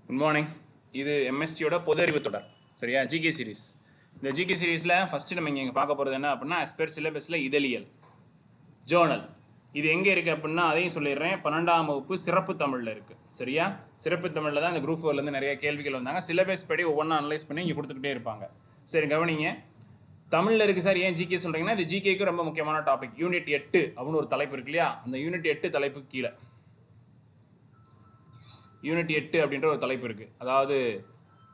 Good morning. இது எம்எஸ்டியோட பொது அறிவு தொடர், சரியா? GK series. இந்த ஜிகே சீரீஸில் ஃபஸ்ட்டு நம்ம இங்கே பார்க்க போகிறது என்ன அப்படின்னா, அஸ்பெர் சிலபஸில் இதழியல் ஜேர்னல். இது எங்கே இருக்குது அப்படின்னா அதையும் சொல்லிடுறேன். 12ஆம் வகுப்பு சிறப்பு தமிழில் இருக்குது, சரியா? சிறப்பு தமிழில் தான் இந்த குரூப் 4லேருந்து நிறைய கேள்விகள் வந்தாங்க. சிலபஸ் படி ஒவ்வொன்றா அனலைஸ் பண்ணி இங்கே கொடுத்துக்கிட்டே இருப்பாங்க. சரி, கவனிங்க. தமிழில் இருக்குது சார், ஏன் ஜிகே சொல்கிறீங்கன்னா, இது ஜிகேக்கு ரொம்ப முக்கியமான டாபிக். யூனிட் 8 அப்படின்னு ஒரு தலைப்பு இருக்கு இல்லையா? அந்த யூனிட் 8 தலைப்பு கீழே யூனிட் 8 அப்படின்ற ஒரு தலைப்பு இருக்குது. அதாவது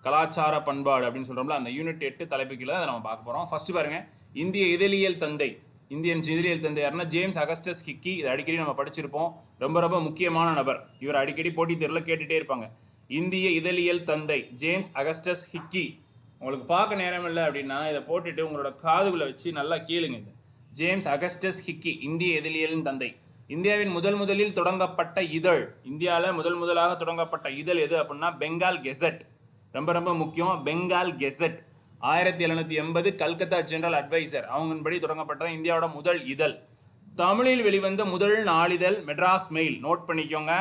கலாச்சார பண்பாடு அப்படின்னு சொல்கிறோம்ல, அந்த யூனிட் 8 தலைப்பு கீழே அதை நம்ம பார்க்க போகிறோம். ஃபஸ்ட்டு பாருங்கள், இந்திய இதழியல் தந்தை. இந்தியன் இதழியல் தந்தை யாருன்னா ஜேம்ஸ் அகஸ்டஸ் ஹிக்கி. இதை அடிக்கடி நம்ம படிச்சிருப்போம். ரொம்ப ரொம்ப முக்கியமான நபர். இவர் அடிக்கடி போட்டித் தேர்வில் கேட்டுகிட்டே இருப்பாங்க. இந்திய இதழியல் தந்தை ஜேம்ஸ் அகஸ்டஸ் ஹிக்கி. உங்களுக்கு பார்க்க நேரம் இல்லை அப்படின்னா இதை போட்டுட்டு உங்களோட காதுகளை வச்சு நல்லா கேளுங்க. இது ஜேம்ஸ் அகஸ்டஸ் ஹிக்கி, இந்திய இதழியலின் தந்தை. இந்தியாவின் முதலில் தொடங்கப்பட்ட இதழ், இந்தியாவில் முதலாக தொடங்கப்பட்ட இதழ் எது அப்படின்னா பெங்கால் கெசட். ரொம்ப ரொம்ப முக்கியம், Bengal gazette. 1780 Calcutta general adviser அவங்கன்படி தொடங்கப்பட்டது இந்தியாவோட முதல் இதழ். தமிழில் வெளிவந்த முதல் நாளிதழ் மெட்ராஸ் மெயில். நோட் பண்ணிக்கோங்க,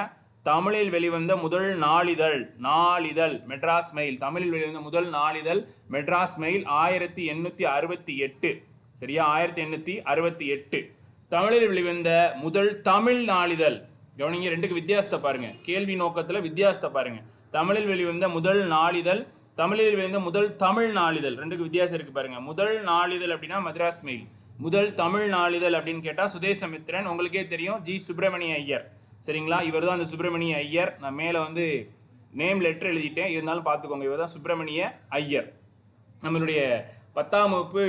தமிழில் வெளிவந்த முதல் நாளிதழ் மெட்ராஸ் மெயில். தமிழில் வெளிவந்த முதல் நாளிதழ் மெட்ராஸ் மெயில் 1868. சரியா? 1868. தமிழில் வெளிவந்த முதல் தமிழ் நாளிதழ். கவனிங்க, ரெண்டுக்கு வித்தியாசத்தை பாருங்க. கேள்வி நோக்கத்தில் வித்தியாசத்தை பாருங்க. தமிழில் வெளிவந்த முதல் நாளிதழ், தமிழில் வெளிவந்த முதல் தமிழ் நாளிதழ், ரெண்டுக்கு வித்தியாசம் இருக்கு பாருங்க. முதல் நாளிதழ் அப்படின்னா மெட்ராஸ் மெயில். முதல் தமிழ் நாளிதழ் அப்படின்னு கேட்டால் சுதேசமித்திரன். உங்களுக்கே தெரியும், ஜி சுப்பிரமணிய ஐயர். சரிங்களா? இவர் தான் அந்த சுப்பிரமணிய ஐயர். நான் மேலே வந்து நேம் லெட்டர் எழுதிட்டேன், இருந்தாலும் பார்த்துக்கோங்க. இவர் தான் சுப்பிரமணிய ஐயர். நம்மளுடைய 10ஆம் வகுப்பு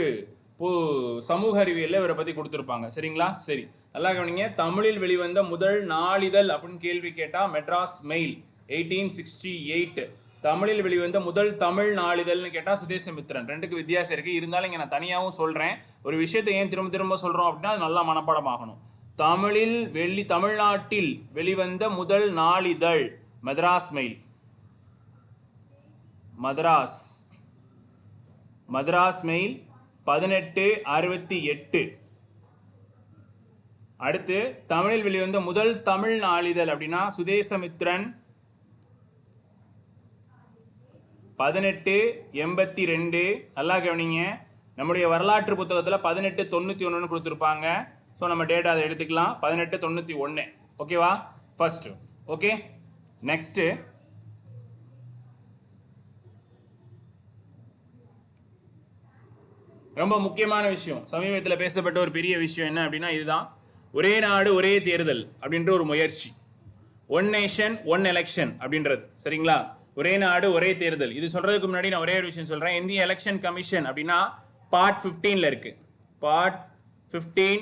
சமூக அறிவியலில் இவரை பற்றி கொடுத்துருப்பாங்க. சரிங்களா? சரி, நல்லா கவனிங்க. தமிழில் வெளிவந்த முதல் நாளிதழ் அப்படின்னு கேள்வி கேட்டால் மெட்ராஸ் மெயில் 1868. தமிழில் வெளிவந்த முதல் தமிழ் நாளிதழ்னு கேட்டால் சுதேசமித்திரன். ரெண்டுக்கு வித்தியாசம் இருக்குது. இருந்தாலும் இங்கே நான் தனியாகவும் சொல்கிறேன். ஒரு விஷயத்தை ஏன் திரும்ப சொல்கிறோம் அப்படின்னா அது நல்லா மனப்பாடம் ஆகணும். தமிழ்நாட்டில் வெளிவந்த முதல் நாளிதழ் மெட்ராஸ் மெயில். மதராஸ் மெயில் 1868. அடுத்து தமிழில் வெளிவந்த முதல் தமிழ் நாளிதழ் அப்படின்னா சுதேசமித்திரன் 1882. நல்லா கவனிங்க, நம்முடைய வரலாற்று புத்தகத்தில் 1891 கொடுத்துருப்பாங்க. ஸோ நம்ம டேட்டா அதை எடுத்துக்கலாம். 1891. ஓகேவா? ஃபர்ஸ்ட். ஓகே, நெக்ஸ்ட்டு ரொம்ப முக்கியமான விஷயம், சமீபத்தில் பேசப்பட்ட ஒரு பெரிய விஷயம் என்ன அப்படின்னா இதுதான். ஒரே நாடு ஒரே தேர்தல் அப்படின்ற ஒரு முயற்சி. ஒன் நேஷன் ஒன் எலெக்ஷன் அப்படின்றது. சரிங்களா? ஒரே நாடு ஒரே தேர்தல். இது சொல்றதுக்கு முன்னாடி நான் ஒரே ஒரு விஷயம் சொல்றேன். இந்திய எலெக்ஷன் கமிஷன் அப்படின்னா பார்ட் 15ல இருக்கு. பார்ட் 15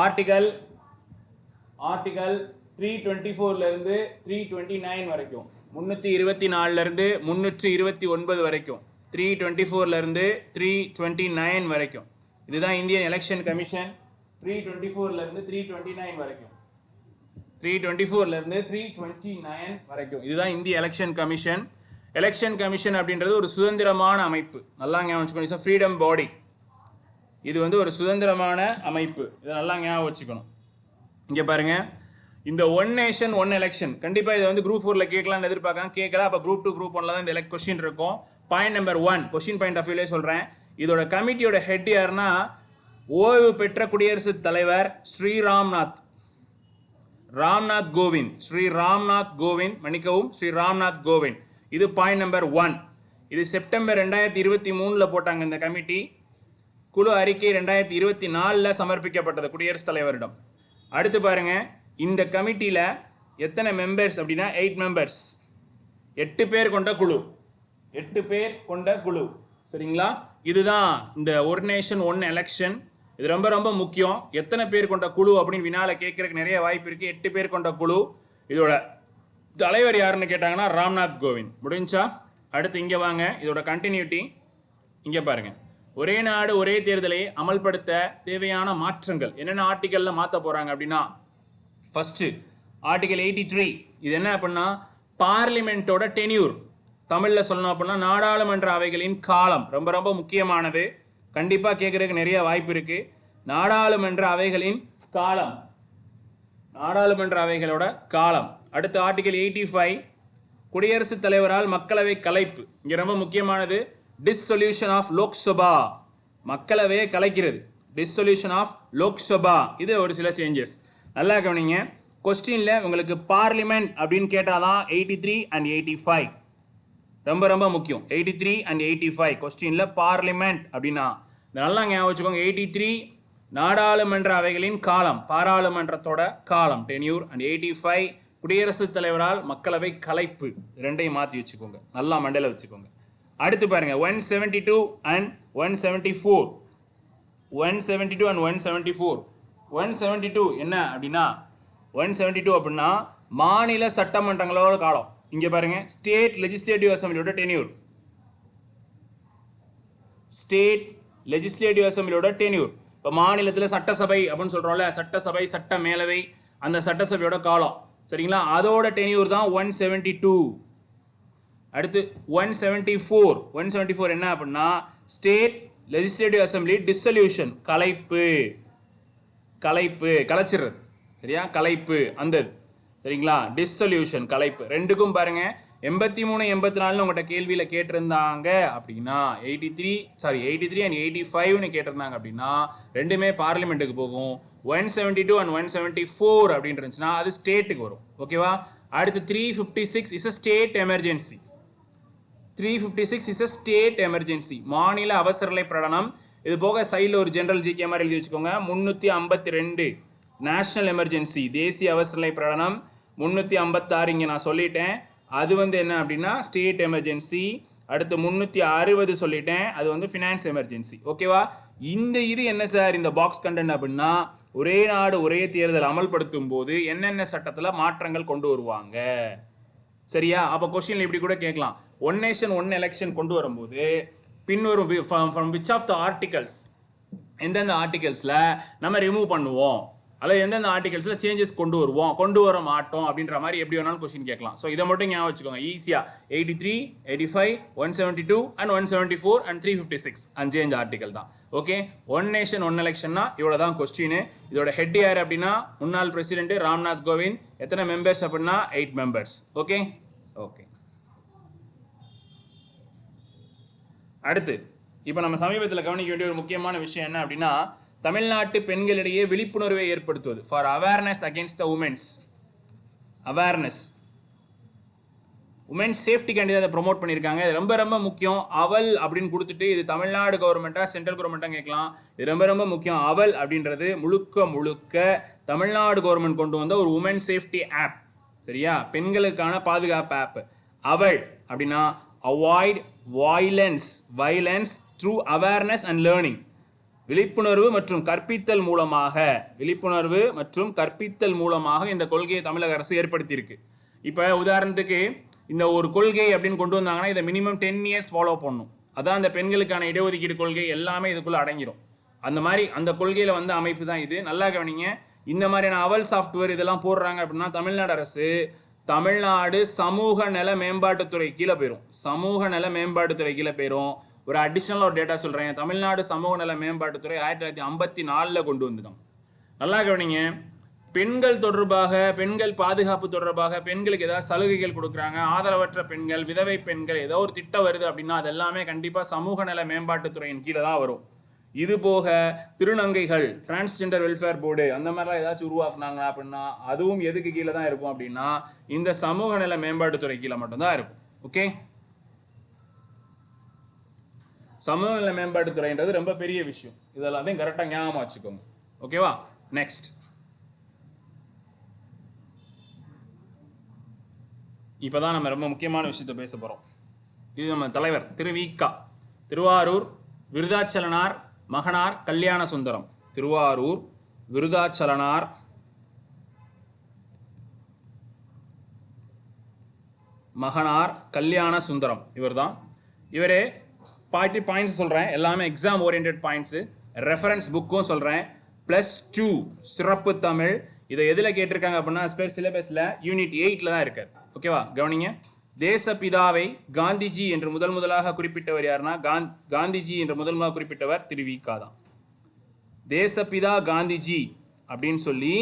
ஆர்டிகல் 324ல இருந்து 329 வரைக்கும், 324ல இருந்து 329 வரைக்கும், 324ல இருந்து 329 வரைக்கும். இதுதான் இந்தியன் எலெக்ஷன் கமிஷன். 324ல இருந்து 329 வரைக்கும், 324ல இருந்து 329 வரைக்கும். இதுதான் இந்திய எலெக்ஷன் கமிஷன். எலெக்ஷன் கமிஷன் அப்படின்றது ஒரு சுதந்திரமான அமைப்பு. நல்லா ஞாபகம் வச்சுக்கணும். ஃப்ரீடம் பாடி. இது வந்து ஒரு சுதந்திரமான அமைப்பு. இதை நல்லா ஞாபகம் வச்சுக்கணும். இங்கே பாருங்க, இந்த ஒன் நேஷன் ஒன் எலெக்ஷன் கண்டிப்பாக இதை வந்து குரூப் 4ல கேட்கலாம்னு எதிர்பார்க்கலாம். கேட்கல. அப்போ குரூப் 2 குரூப் 1ல தான் இந்த கொஸ்டின் இருக்கும். Point number 1, question point of வியூலே சொல்கிறேன். இதோட கமிட்டியோட ஹெட் யாருன்னா ஓய்வு பெற்ற குடியரசுத் தலைவர் ஸ்ரீ ராம்நாத் கோவிந்த். ஸ்ரீ ராம்நாத் கோவிந்த். இது பாயிண்ட் நம்பர் 1. இது செப்டம்பர் 2023ல போட்டாங்க இந்த கமிட்டி. குழு அறிக்கை 2024ல் சமர்ப்பிக்கப்பட்டது குடியரசுத் தலைவரிடம். அடுத்து பாருங்க, இந்த கமிட்டியில் எத்தனை மெம்பர்ஸ் அப்படின்னா 8 மெம்பர்ஸ். 8 பேர் கொண்ட குழு. சரிங்களா? இதுதான் இந்த ஒரு நேஷன் ஒன் எலெக்ஷன். இது ரொம்ப ரொம்ப முக்கியம். எத்தனை பேர் கொண்ட குழு அப்படின்னு வினால கேட்கறதுக்கு நிறைய வாய்ப்பு இருக்கு. 8 பேர் கொண்ட குழு. இதோட தலைவர் யாருன்னு கேட்டாங்கன்னா ராம்நாத் கோவிந்த். முடிஞ்சா? அடுத்து இங்கே வாங்க, இதோட கண்டினியூட்டி இங்கே பாருங்க. ஒரே நாடு ஒரே தேர்தலை அமல்படுத்த தேவையான மாற்றங்கள் என்னென்ன ஆர்டிகல்ல மாற்ற போறாங்க அப்படின்னா, ஃபர்ஸ்ட் ஆர்டிகல் 83. இது என்ன அப்படின்னா பார்லிமெண்டோட டென்யூர். தமிழில் சொல்லணும் அப்படின்னா நாடாளுமன்ற அவைகளின் காலம். ரொம்ப ரொம்ப முக்கியமானது. கண்டிப்பாக கேட்கறதுக்கு நிறைய வாய்ப்பு இருக்கு. நாடாளுமன்ற அவைகளின் காலம். நாடாளுமன்ற அவைகளோட காலம். அடுத்து ஆர்டிகல் 85 குடியரசுத் தலைவரால் மக்களவை கலைப்பு. இங்க ரொம்ப முக்கியமானது டிஸ்சொல்யூஷன் ஆஃப் லோக்சபா, மக்களவையை கலைக்கிறது. டிஸ்சொல்யூஷன் ஆஃப் லோக்சபா, இது ஒரு சில சேஞ்சஸ். நல்லா கவனிங்க. கொஸ்டின்ல உங்களுக்கு பார்லிமெண்ட் அப்படின்னு கேட்டாதான் 83 and 85 ரொம்ப ரொம்ப முக்கியம். 83 and 85 கொஸ்டின்ல பார்லிமெண்ட் அப்படின்னா நல்லா ஞாபகம் வச்சுக்கோங்க. 83 நாடாளுமன்ற அவைகளின் காலம், பாராளுமன்றத்தோட காலம் டென்யூர், அண்ட் 85 குடியரசுத் தலைவரால் மக்களவை கலைப்பு. ரெண்டையும் மாற்றி வச்சுக்கோங்க, நல்லா மண்டல வச்சுக்கோங்க. அடுத்து பாருங்க 172 and 174. 172 and 174. 172 என்ன அப்படின்னா 172 அப்படின்னா மாநில சட்டமன்றங்களோட காலம். இங்க பாருங்க ஸ்டேட் லெஜிஸ்லேட்டிவ் அசம்பிளியோட டென்யூர். ஸ்டேட் லெஜிஸ்லேட்டிவ் அசம்பிளியோட டென்யூர். இப்போ மாநிலத்தில் சட்டசபை அப்படின்னு சொல்றோம்ல, சட்டசபை சட்ட மேலவை, அந்த சட்டசபையோட காலம் சரிங்களா, அதோட டென்யூர் தான் 172. அடுத்து 174. 174 என்ன அப்படின்னா ஸ்டேட் லெஜிஸ்லேட்டிவ் அசம்பிளி டிஸ்சொல்யூஷன், கலைப்பு. கலைப்பு கலைச்சிடுறது சரியா, கலைப்பு அந்த சரிங்களா, டிஸ்சொல்யூஷன் கலைப்பு. ரெண்டுக்கும் பாருங்க 83 84 உங்கள்கிட்ட கேள்வியில கேட்டிருந்தாங்க அப்படின்னா 83 and 85 கேட்டிருந்தாங்க அப்படின்னா ரெண்டுமே பார்லிமெண்ட்டுக்கு போகும். 172 and 174 அப்படின்னு இருந்துச்சுன்னா அது ஸ்டேட்டுக்கு வரும். ஓகேவா. அடுத்து 356 is a state emergency. 356 is a state emergency, மாநில அவசரநிலை பிரகடனம். இது போக சைடில் ஒரு ஜெனரல் ஜிகே மாதிரி எழுதி வச்சுக்கோங்க. 352 நேஷனல் எமர்ஜென்சி, தேசிய அவசரநிலை பிரகடனம். 356 இங்கே நான் சொல்லிட்டேன், அது வந்து என்ன அப்படின்னா ஸ்டேட் எமர்ஜென்சி. அடுத்து 360 சொல்லிட்டேன், அது வந்து ஃபினான்ஸ் எமர்ஜென்சி. ஓகேவா. இந்த இது என்ன சார் இந்த பாக்ஸ் கண்டென்ட் அப்படின்னா ஒரே நாடு ஒரே தேர்தல் அமல்படுத்தும் போது என்னென்ன சட்டத்தில் மாற்றங்கள் கொண்டு வருவாங்க சரியா. அப்போ கொஸ்டின்ல இப்படி கூட கேட்கலாம், ஒன் நேஷன் ஒன் எலெக்ஷன் கொண்டு வரும்போது பின்வரும் from which of the articles, எந்தெந்த ஆர்டிகல்ஸில் நம்ம ரிமூவ் பண்ணுவோம், அல்லது எந்தெந்த ஆர்டிகல்ஸில் சேஞ்சஸ் கொண்டு வருவோம், கொண்டு வர மாட்டோம் அப்படின்ற மாதிரி எப்படி வேணாலும் கொஸ்டின் கேட்கலாம். ஸோ இதை மட்டும் ஞாபகம் வச்சுக்கோங்க ஈஸியாக. 83, 85, 172 and 174 and 356 அஞ்சேஞ்சு ஆர்டிகல் தான். ஓகே. ஒன் நேஷன் ஒன் எலெக்ஷன்னா இவ்வளோ தான் கொஸ்டின். இதோட ஹெட் யார் அப்படின்னா முன்னாள் பிரசிடென்ட் ராம்நாத் கோவிந்த். எத்தனை மெம்பர்ஸ் அப்படின்னா 8 மெம்பர்ஸ். Okay okay. அடுத்து இப்போ நம்ம சமீபத்தில் கவனிக்க வேண்டிய ஒரு முக்கியமான விஷயம் என்ன அப்படின்னா தமிழ்நாட்டு பெண்களிடையே விழிப்புணர்வை ஏற்படுத்துவது, for awareness against the women's. Awareness women's சேஃப்டிக்காண்டி அதை ப்ரொமோட் பண்ணியிருக்காங்க. இது ரொம்ப ரொம்ப முக்கியம். அவல் அப்படின்னு கொடுத்துட்டு இது தமிழ்நாடு கவர்மெண்ட்டா சென்ட்ரல் கவர்மெண்ட்டாக கேட்கலாம். இது ரொம்ப ரொம்ப முக்கியம். அவல் அப்படின்றது முழுக்க முழுக்க தமிழ்நாடு கவர்மெண்ட் கொண்டு வந்த ஒரு உமன் சேஃப்டி ஆப் சரியா, பெண்களுக்கான பாதுகாப்பு ஆப். அவல் அப்படின்னா avoid violence through awareness and learning. விழிப்புணர்வு மற்றும் கற்பித்தல் மூலமாக இந்த கொள்கையை தமிழக அரசு ஏற்படுத்தியிருக்கு. இப்போ உதாரணத்துக்கு இந்த ஒரு கொள்கை அப்படின்னு கொண்டு வந்தாங்கன்னா இதை மினிமம் 10 இயர்ஸ் ஃபாலோ பண்ணணும். அதான் அந்த பெண்களுக்கான இடஒதுக்கீடு கொள்கை எல்லாமே இதுக்குள்ள அடங்கிடும். அந்த மாதிரி அந்த கொள்கையில வந்து அமைப்பு தான் இது. நல்லா கவனிங்க. இந்த மாதிரியான அவல் சாஃப்ட்வேர் இதெல்லாம் போடுறாங்க அப்படின்னா தமிழ்நாடு அரசு தமிழ்நாடு சமூக நல மேம்பாட்டுத்துறை கீழே போயிடும். ஒரு அடிஷனல் ஒரு டேட்டா சொல்கிறேன். தமிழ்நாடு சமூக நல மேம்பாட்டுத்துறை 1954 கொண்டு வந்துடும். நல்லா கவனிங்க. பெண்கள் தொடர்பாக, பெண்கள் பாதுகாப்பு தொடர்பாக, பெண்களுக்கு ஏதாவது சலுகைகள் கொடுக்குறாங்க, ஆதரவற்ற பெண்கள், விதவை பெண்கள், ஏதோ ஒரு திட்டம் வருது அப்படின்னா அது எல்லாமே கண்டிப்பாக சமூக நல மேம்பாட்டுத்துறையின் கீழே தான் வரும். இது போக திருநங்கைகள், டிரான்ஸ்ஜெண்டர் வெல்ஃபேர் போர்டு அந்த மாதிரிலாம் ஏதாச்சும் உருவாக்குனாங்க அப்படின்னா அதுவும் எதுக்கு கீழே தான் இருக்கும் அப்படின்னா இந்த சமூக நல மேம்பாட்டுத்துறை கீழே மட்டும்தான் இருக்கும். ஓகே. சமூக நல மேம்பாட்டுத்துறைன்றது ரொம்ப பெரிய விஷயம். இதெல்லாத்தையும் கரெக்டாக ஞாபகம் வச்சுக்கோங்க. ஓகேவா. நெக்ஸ்ட் இப்போதான் நம்ம ரொம்ப முக்கியமான விஷயத்தை பேச போகிறோம். இது நம்ம தலைவர் திருவிக. திருவாரூர் விருதாச்சலனார் மகனார் கல்யாண சுந்தரம். திருவாரூர் விருதாச்சலனார் மகனார் கல்யாண சுந்தரம் இவர் தான். இவரே பாயிண்ட்ஸ் சொல்கிறேன், எல்லாமே எக்ஸாம் ஓரியன்ட் பாயிண்ட்ஸு. ரெஃபரன்ஸ் புக்கும் சொல்கிறேன். +2 சிறப்பு தமிழ். இதை எதில் கேட்டிருக்காங்க அப்படின்னா சிலபஸில் யூனிட் 8 தான் இருக்கார். ஓகேவா. கவனிங்க. தேசப்பிதாவை காந்திஜி என்று முதலாக குறிப்பிட்டவர் யாருன்னா காந்திஜி என்று முதலாக குறிப்பிட்டவர் திருவிக தான். தேசப்பிதா காந்திஜி அப்படின்னு சொல்லி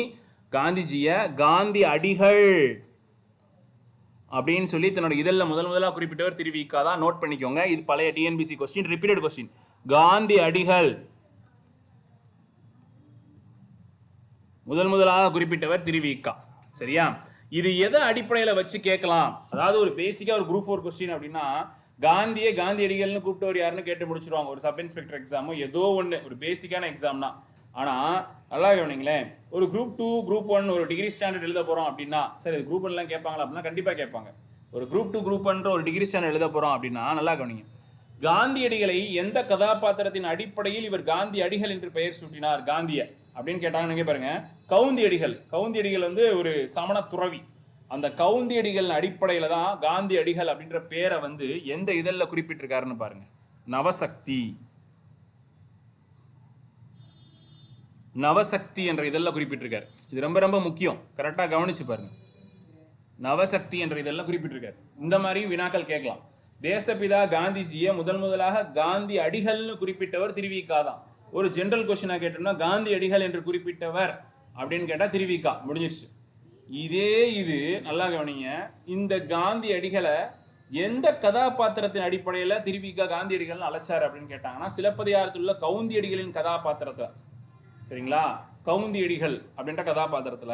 காந்திஜியை காந்தி அடிகள் அப்படின்னு சொல்லி தன்னோட இதழில் முதலாக குறிப்பிட்டவர் திருவிக்கா தான். நோட் பண்ணிக்கோங்க, இது பழைய TNPSC question, repeated question. Gandhi அடிகள் முதலாக குறிப்பிட்டவர் திருவிக்கா. சரியா? இது எதை அடிப்படையில் வச்சு கேட்கலாம், அதாவது ஒரு பேசிக்கா ஒரு குரூப் 4 கொஸ்டின் அப்படின்னா காந்தியடிகள்னு கூப்பிட்டவர் யாருன்னு கேட்டு முடிச்சிருவாங்க. ஒரு சப் இன்ஸ்பெக்டர் எக்ஸாமோ ஏதோ ஒன்று, ஒரு பேசிக்கான எக்ஸாம் தான். ஆனால் நல்லா கவனிங்களேன், ஒரு குரூப் 2 குரூப் 1 ஒரு டிகிரி ஸ்டாண்டர்ட் எழுத போகிறோம் அப்படின்னா, சரி குரூப் 1 கேட்பாங்களா அப்படின்னா கண்டிப்பாக கேட்பாங்க. ஒரு குரூப் 2 குரூப் 1 ஒரு டிகிரி ஸ்டாண்டர்ட் எழுத போகிறோம் அப்படின்னா நல்லா கவனிங்க. காந்தியடிகளை எந்த கதாபாத்திரத்தின் அடிப்படையில் இவர் காந்தி அடிகள் என்று பெயர் சூட்டினார் காந்திய அப்படின்னு கேட்டாங்க. நீங்க பாருங்க, கவுந்தியடிகள் வந்து ஒரு சமண துறவி. அந்த கவுந்தியடிகள் அடிப்படையில தான் காந்தி அடிகள் அப்படின்ற பேரை வந்து எந்த இதழில் குறிப்பிட்டிருக்காருன்னு பாருங்க. நவசக்தி என்ற இதழில் குறிப்பிட்டிருக்காரு. இது ரொம்ப ரொம்ப முக்கியம், கரெக்டாக கவனிச்சு பாருங்க. நவசக்தி என்ற இதழில் குறிப்பிட்டிருக்காரு. இந்த மாதிரி வினாக்கள் கேட்கலாம். தேசப்பிதா காந்திஜியை முதலாக காந்தி அடிகள்னு குறிப்பிட்டவர் திருவிக்கா தான். ஒரு ஜென்ரல் கொஸ்டினா கேட்டோம்னா காந்தி அடிகள் என்று குறிப்பிட்டவர் அப்படின்னு கேட்டால் திருவிக்கா, முடிஞ்சிருச்சு. இது நல்லா கவனிங்க, இந்த காந்தி அடிகளை எந்த கதாபாத்திரத்தின் அடிப்படையில் திருவிக்கா காந்தியடிகள் அழைச்சார் அப்படின்னு கேட்டாங்கன்னா சிலப்பதிகாரத்தில் உள்ள கவுந்தியடிகளின் கதாபாத்திரத்தை. சரிங்களா? கவுந்தியடிகள் அப்படின்ற கதாபாத்திரத்துல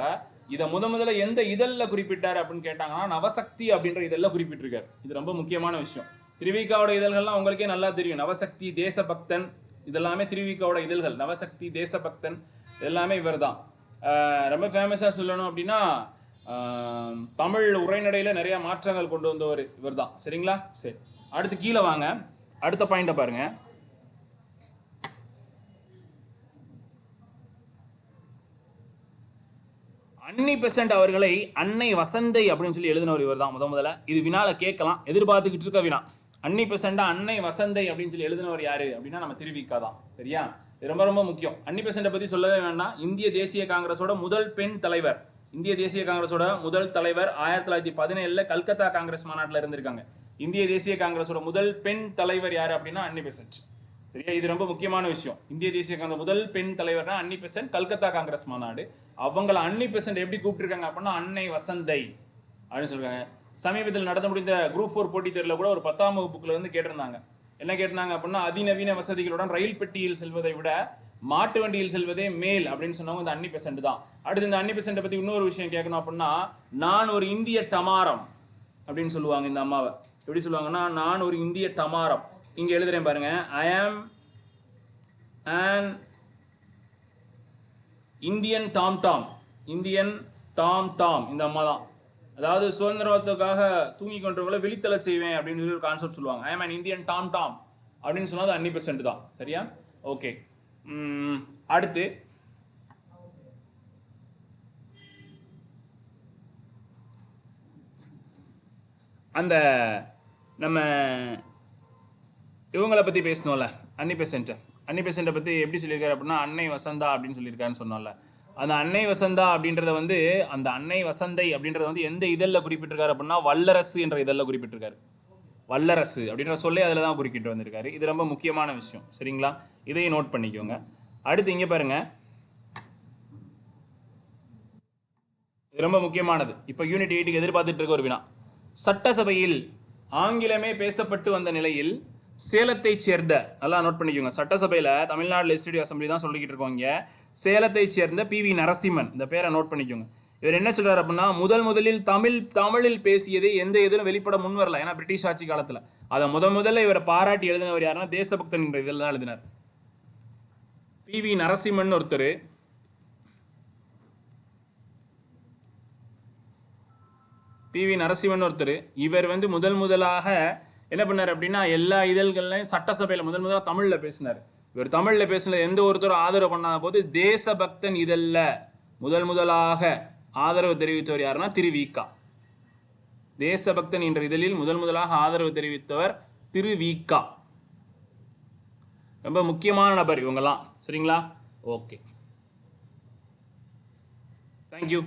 இதை முதல்ல எந்த இதழில் குறிப்பிட்டார் அப்படின்னு கேட்டாங்கன்னா நவசக்தி அப்படின்ற இதழில் குறிப்பிட்டிருக்காரு. இது ரொம்ப முக்கியமான விஷயம். திருவிக்காவோட இதழ்கள்லாம் உங்களுக்கே நல்லா தெரியும். நவசக்தி, தேசபக்தன், இதெல்லாமே திருவிக்காவோட இதழ்கள். நவசக்தி, தேசபக்தன் எல்லாமே இவர் தான். ரொம்ப ஃபேமஸாக சொல்லணும் அப்படின்னா தமிழ் உரைநடையில் நிறைய மாற்றங்கள் கொண்டு வந்தவர் இவர் தான். சரிங்களா? சரி, அடுத்து கீழே வாங்க, அடுத்த பாயிண்ட்டை பாருங்க. அன்னி பெசன்ட் அவர்களை அன்னை வசந்தை அப்படின்னு சொல்லி எழுதினவர் இவர் தான் முதல்ல. இது வினால கேட்கலாம், எதிர்பார்த்துக்கிட்டு இருக்க வினா. அன்னி பெசண்டா அன்னை வசந்தை அப்படின்னு சொல்லி எழுதினவர் யாரு அப்படின்னா நம்ம திருவிக்கா தான். சரியா? இது ரொம்ப ரொம்ப முக்கியம். அன்னி பெசண்டை பத்தி சொல்லவே வேண்டாம். இந்திய தேசிய காங்கிரஸோட முதல் பெண் தலைவர். இந்திய தேசிய காங்கிரஸோட முதல் தலைவர் 1917 கல்கத்தா காங்கிரஸ் மாநாட்டில் இருந்திருக்காங்க. இந்திய தேசிய காங்கிரஸோட முதல் பெண் தலைவர் யாரு அப்படின்னா அன்னி பெசன்ட். சரியா? இது ரொம்ப முக்கியமான விஷயம். இந்திய தேசிய காங்கிரஸ் முதல் பெண் தலைவர்னா அன்னி பெசன்ட், கல்கத்தா காங்கிரஸ் மாநாடு. அவங்கள அன்னி பெசன்ட் எப்படி கூப்பிட்டுருக்காங்க அப்படின்னா அன்னை வசந்தை அப்படின்னு சொல்றாங்க. சமீபத்தில் நடந்து முடிந்த குரூப் 4 போட்டித் தேர்வில் கூட ஒரு 10ஆம் வகுப்புல வந்து கேட்டிருந்தாங்க. என்ன கேட்டிருந்தாங்க அப்படின்னா அதிநவீன வசதிகளுடன் ரயில் பெட்டியில் செல்வதை விட மாட்டு வண்டியில் செல்வதே மேல் அப்படின்னு சொன்னவங்க இந்த அன்னி பெசன்ட் தான். அடுத்து இந்த அன்னி பெசன்ட்டை பத்தி இன்னொரு விஷயம் கேட்கணும் அப்படின்னா நான் ஒரு இந்திய டமாரம் அப்படின்னு சொல்லுவாங்க. இந்த அம்மாவை எப்படி சொல்லுவாங்கன்னா நான் ஒரு இந்திய டமாரம். இங்க எழுதுறேன் பாருங்க, ஐ ஆம் an Indian Tom Tom. Indian Tom Tom இந்த அம்மா தான். அதாவது சுதந்திரத்துக்காக தூங்கி கொண்டவங்களை விழித்தலை செய்வேன் அப்படின்னு சொல்லி ஒரு கான்செப்ட் சொல்லுவாங்க. ஐ ஆம் an இந்தியன் டாம் டாம் அப்படின்னு சொன்னது அன்னி பெசன்ட் தான். சரியா? ஓகே, அடுத்து அந்த நம்ம இவங்களை பற்றி பேசணும்ல, அன்னி பெசன்ட்டை பற்றி எப்படி சொல்லியிருக்காரு அப்படின்னா அன்னை வசந்தா அப்படின்னு சொல்லியிருக்காருன்னு சொன்னோம்ல. அந்த அன்னை வசந்தா அப்படின்றத வந்து அந்த அன்னை வசந்தை அப்படின்றத வந்து எந்த இதழில் குறிப்பிட்டிருக்காரு அப்படின்னா வல்லரசு என்ற இதழில் குறிப்பிட்டிருக்காரு. வல்லரசு அப்படின்ற சொல்லி அதில் தான் குறிப்பிட்டு வந்திருக்காரு. இது ரொம்ப முக்கியமான விஷயம். சரிங்களா? இதையும் நோட் பண்ணிக்கோங்க. அடுத்து இங்கே பாருங்க, இது ரொம்ப முக்கியமானது. இப்போ யூனிட் 8க்கு எதிர்பார்த்துட்டு இருக்க ஒரு வினா. சட்டசபையில் ஆங்கிலமே பேசப்பட்டு வந்த நிலையில் சேலத்தை சேர்ந்த, நல்லா நோட் பண்ணிக்கோங்க, சட்டசபையில் தமிழ்நாடு லெஜிஸ்லேட்டிவ் அசம்பிளி தான் சொல்லிக்கிட்டு இருக்கோம். இங்கே சேலத்தை சேர்ந்த PV நரசிம்மன், இந்த பேரை நோட் பண்ணிக்கோங்க. இவர் என்ன சொல்றாரு அப்படின்னா முதலில் தமிழில் பேசியதை எந்த இதிலும் வெளிப்பட முன் வரல. ஏன்னா பிரிட்டிஷ் ஆட்சி காலத்தில் அதை முதல்ல இவரை பாராட்டி எழுதினவர் யாருன்னா தேசபக்தன் என்ற இதில் தான் எழுதினார். PV நரசிம்மன் ஒருத்தர். PV நரசிம்மன் ஒருத்தர். இவர் வந்து முதலாக என்ன பண்ணார் அப்படின்னா எல்லா இதழ்கள்லையும் சட்டசபையில் முதலாக தமிழில் பேசினார். இவர் தமிழில் பேசின எந்த ஒருத்தரும் ஆதரவு பண்ணாத போது தேசபக்தன் இதழில் முதலாக ஆதரவு தெரிவித்தவர் யாருன்னா திருவிக்கா. தேசபக்தன் என்ற இதழில் முதலாக ஆதரவு தெரிவித்தவர் திருவிக்கா. ரொம்ப முக்கியமான நபர் இவங்கெல்லாம். சரிங்களா? Okay, thank you.